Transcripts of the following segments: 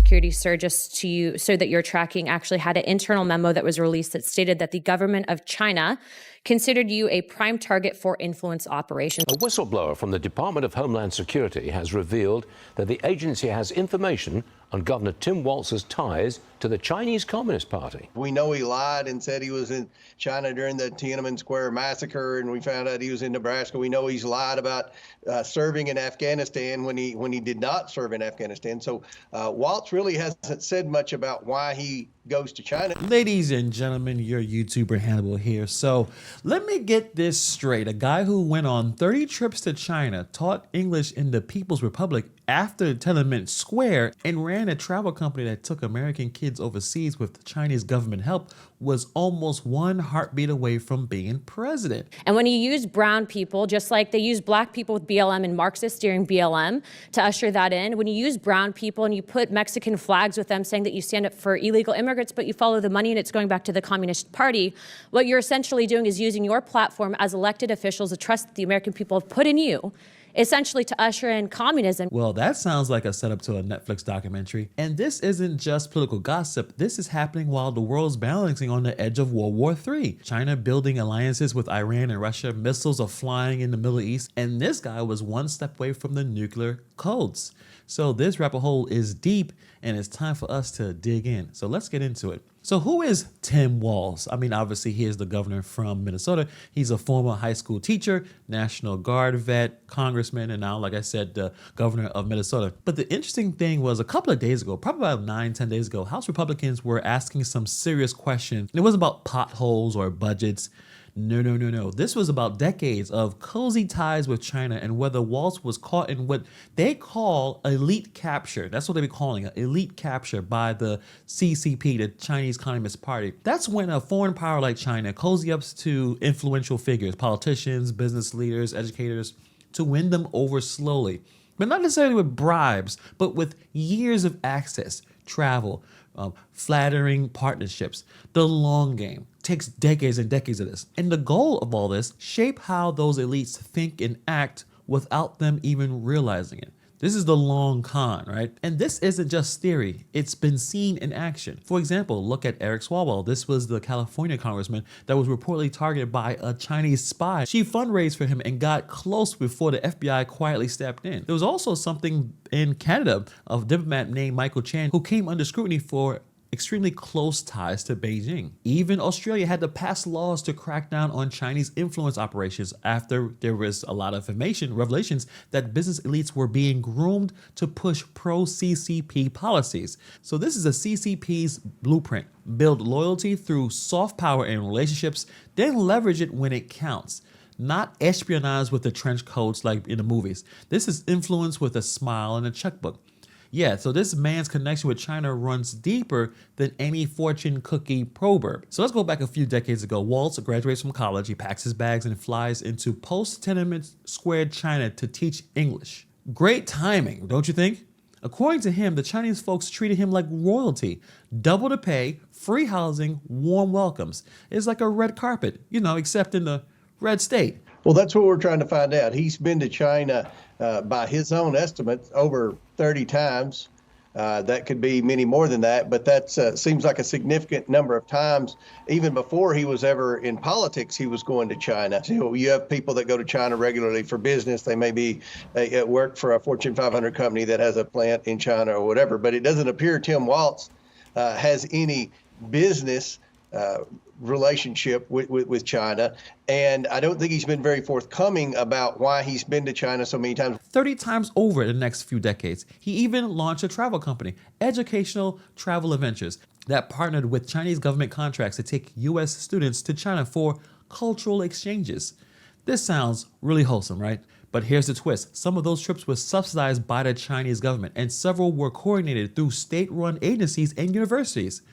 security surge to you so that you're tracking actually had an internal memo that was released that stated that the government of China considered you a prime target for influence operations. A whistleblower from the Department of Homeland Security has revealed that the agency has information on Governor Tim Walz's ties to the Chinese Communist Party. We know he lied and said he was in China during the Tiananmen Square massacre, and we found out he was in Nebraska. We know he's lied about serving in Afghanistan when he did not serve in Afghanistan. So Walz really hasn't said much about why he goes to China. Ladies and gentlemen, your YouTuber Hannibal here. So let me get this straight. A guy who went on 30 trips to China, taught English in the People's Republic after Tiananmen Square, and ran a travel company that took American kids overseas with Chinese government help, was almost one heartbeat away from being president. And when you use brown people, just like they use black people with BLM and Marxists during BLM to usher that in, when you use brown people and you put Mexican flags with them saying that you stand up for illegal immigrants, but you follow the money and it's going back to the Communist Party, what you're essentially doing is using your platform as elected officials, the trust that the American people have put in you, essentially to usher in communism. Well, that sounds like a setup to a Netflix documentary. And this isn't just political gossip. This is happening while the world's balancing on the edge of World War III. China building alliances with Iran and Russia, missiles are flying in the Middle East, and this guy was one step away from the nuclear codes. So this rabbit hole is deep, and it's time for us to dig in. So let's get into it. So who is Tim Walz? I mean, obviously he is the governor from Minnesota. He's a former high school teacher, National Guard vet, congressman, and now, like I said, the governor of Minnesota. But the interesting thing was a couple of days ago, probably about 9-10 days ago, House Republicans were asking some serious questions. It wasn't about potholes or budgets. No. This was about decades of cozy ties with China and whether Walz was caught in what they call elite capture. That's what they be calling it, elite capture by the CCP, the Chinese Communist Party. That's when a foreign power like China cozy ups to influential figures, politicians, business leaders, educators, to win them over slowly. But not necessarily with bribes, but with years of access, travel, flattering partnerships. The long game takes decades and decades of this. And the goal of all this, shape how those elites think and act without them even realizing it. This is the long con, right? And this isn't just theory, it's been seen in action. For example, look at Eric Swalwell. This was the California congressman that was reportedly targeted by a Chinese spy. She fundraised for him and got close before the FBI quietly stepped in. There was also something in Canada of a diplomat named Michael Chan who came under scrutiny for extremely close ties to Beijing. Even Australia had to pass laws to crack down on Chinese influence operations after there was a lot of revelations that business elites were being groomed to push pro-CCP policies. So this is the CCP's blueprint. Build loyalty through soft power and relationships, then leverage it when it counts. Not espionage with the trench coats like in the movies. This is influence with a smile and a checkbook. Yeah, so this man's connection with China runs deeper than any fortune cookie proverb. So let's go back a few decades ago. Walz graduates from college, he packs his bags and flies into post-Tiananmen Square China to teach English. Great timing, don't you think? According to him, the Chinese folks treated him like royalty. Double the pay, free housing, warm welcomes. It's like a red carpet, except in the red state. Well, that's what we're trying to find out. He's been to China, by his own estimates, over 30 times. That could be many more than that, but that seems like a significant number of times. Even before he was ever in politics, he was going to China. So you have people that go to China regularly for business. They may be at work for a Fortune 500 company that has a plant in China or whatever, but it doesn't appear Tim Walz has any business relationship with China. And I don't think he's been very forthcoming about why he's been to China so many times. 30 times over in the next few decades. He even launched a travel company, Educational Travel Adventures, that partnered with Chinese government contracts to take US students to China for cultural exchanges. This sounds really wholesome, right? But here's the twist. Some of those trips were subsidized by the Chinese government, and several were coordinated through state-run agencies and universities.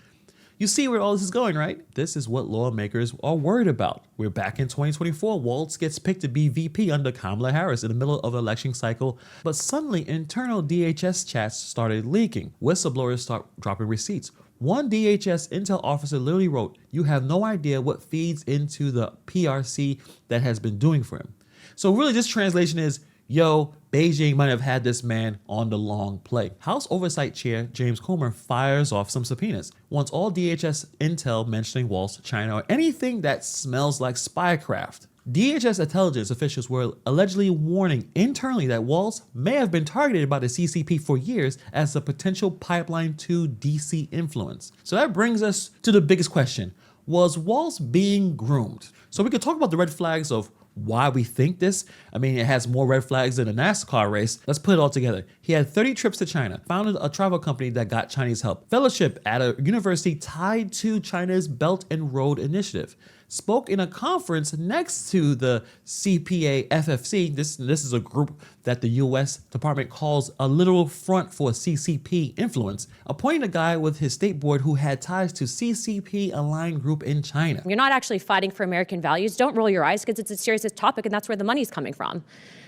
You see where all this is going, right? This is what lawmakers are worried about. We're back in 2024. Walz gets picked to be VP under Kamala Harris in the middle of an election cycle, but suddenly internal DHS chats started leaking. Whistleblowers start dropping receipts. One DHS intel officer literally wrote, "You have no idea what feeds into the PRC that has been doing for him." So really this translation is, yo, Beijing might have had this man on the long play. House Oversight Chair James Comer fires off some subpoenas, wants all DHS intel mentioning Walz, China, or anything that smells like spycraft. DHS intelligence officials were allegedly warning internally that Walz may have been targeted by the CCP for years as a potential pipeline to DC influence. So that brings us to the biggest question. Was Walz being groomed? So we could talk about the red flags of why we think this. I mean, it has more red flags than a NASCAR race. Let's put it all together. He had 30 trips to China, founded a travel company that got Chinese help, fellowship at a university tied to China's Belt and Road Initiative, spoke in a conference next to the CPA FFC. This is a group that the US Department calls a literal front for CCP influence, appointing a guy with his state board who had ties to CCP aligned group in China. You're not actually fighting for American values. Don't roll your eyes because it's a serious topic and that's where the money's coming from.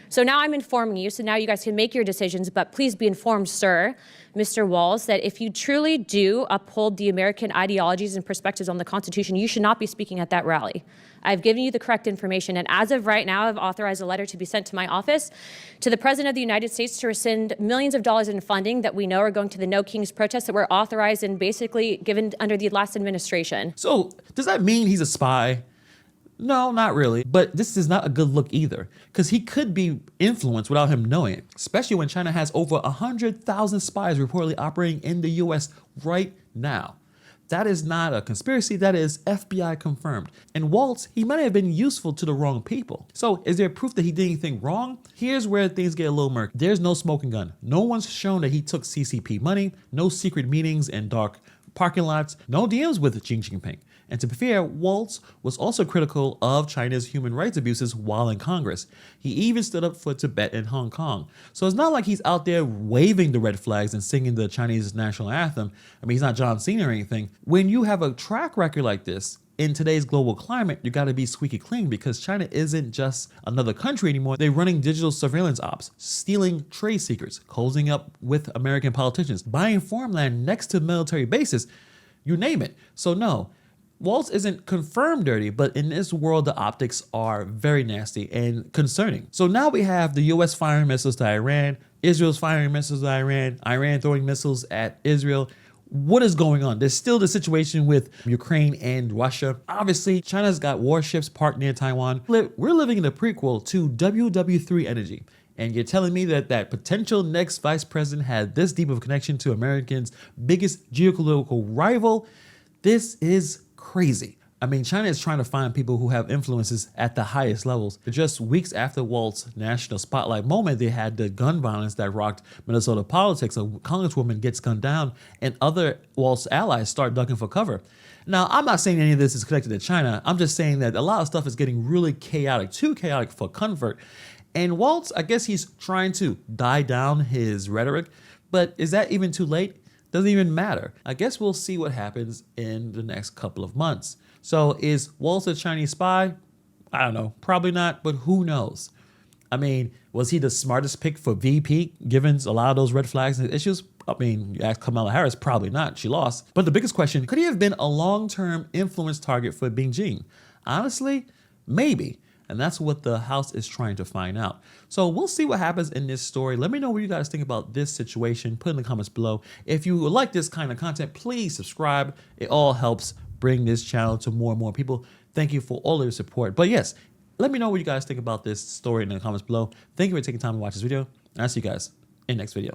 So now I'm informing you, so now you guys can make your decisions, but please be informed, sir, Mr. Walz, that if you truly do uphold the American ideologies and perspectives on the Constitution, you should not be speaking at that rally. I've given you the correct information, and as of right now, I've authorized a letter to be sent to my office to the President of the United States to rescind millions of dollars in funding that we know are going to the No Kings protests that were authorized and basically given under the last administration. So does that mean he's a spy? No, not really. But this is not a good look either, because he could be influenced without him knowing it, especially when China has over 100,000 spies reportedly operating in the US right now. That is not a conspiracy, that is FBI confirmed. And Walz, he might have been useful to the wrong people. So is there proof that he did anything wrong? Here's where things get a little murky. There's no smoking gun. No one's shown that he took CCP money, no secret meetings and dark parking lots, no deals with Xi Jinping. And to be fair, Walz was also critical of China's human rights abuses while in Congress. He even stood up for Tibet and Hong Kong. So it's not like he's out there waving the red flags and singing the Chinese national anthem. I mean, he's not John Cena or anything. When you have a track record like this, in today's global climate, you got to be squeaky clean because China isn't just another country anymore. They're running digital surveillance ops, stealing trade secrets, closing up with American politicians, buying farmland next to military bases, you name it. So no, Walz isn't confirmed dirty, but in this world, the optics are very nasty and concerning. So now we have the US firing missiles to Iran, Israel's firing missiles to Iran, Iran throwing missiles at Israel. What is going on? There's still the situation with Ukraine and Russia. Obviously, China's got warships parked near Taiwan. We're living in a prequel to WW3 energy. And you're telling me that that potential next vice president had this deep of a connection to Americans' biggest geopolitical rival? This is crazy. I mean, China is trying to find people who have influences at the highest levels. Just weeks after Walz's national spotlight moment, they had the gun violence that rocked Minnesota politics. A congresswoman gets gunned down and other Walz allies start ducking for cover. Now, I'm not saying any of this is connected to China. I'm just saying that a lot of stuff is getting really chaotic, too chaotic for comfort. And Walz, I guess he's trying to die down his rhetoric, but is that even too late? Doesn't even matter. I guess we'll see what happens in the next couple of months. So is Walz a Chinese spy? I don't know. Probably not, but who knows? I mean, was he the smartest pick for VP, given a lot of those red flags and issues? I mean, you ask Kamala Harris, probably not. She lost. But the biggest question, could he have been a long-term influence target for Beijing? Honestly, maybe. And that's what the House is trying to find out. So we'll see what happens in this story. Let me know what you guys think about this situation. Put in the comments below. If you like this kind of content, please subscribe. It all helps bring this channel to more and more people. Thank you for all of your support. But yes, let me know what you guys think about this story in the comments below. Thank you for taking time to watch this video. And I'll see you guys in the next video.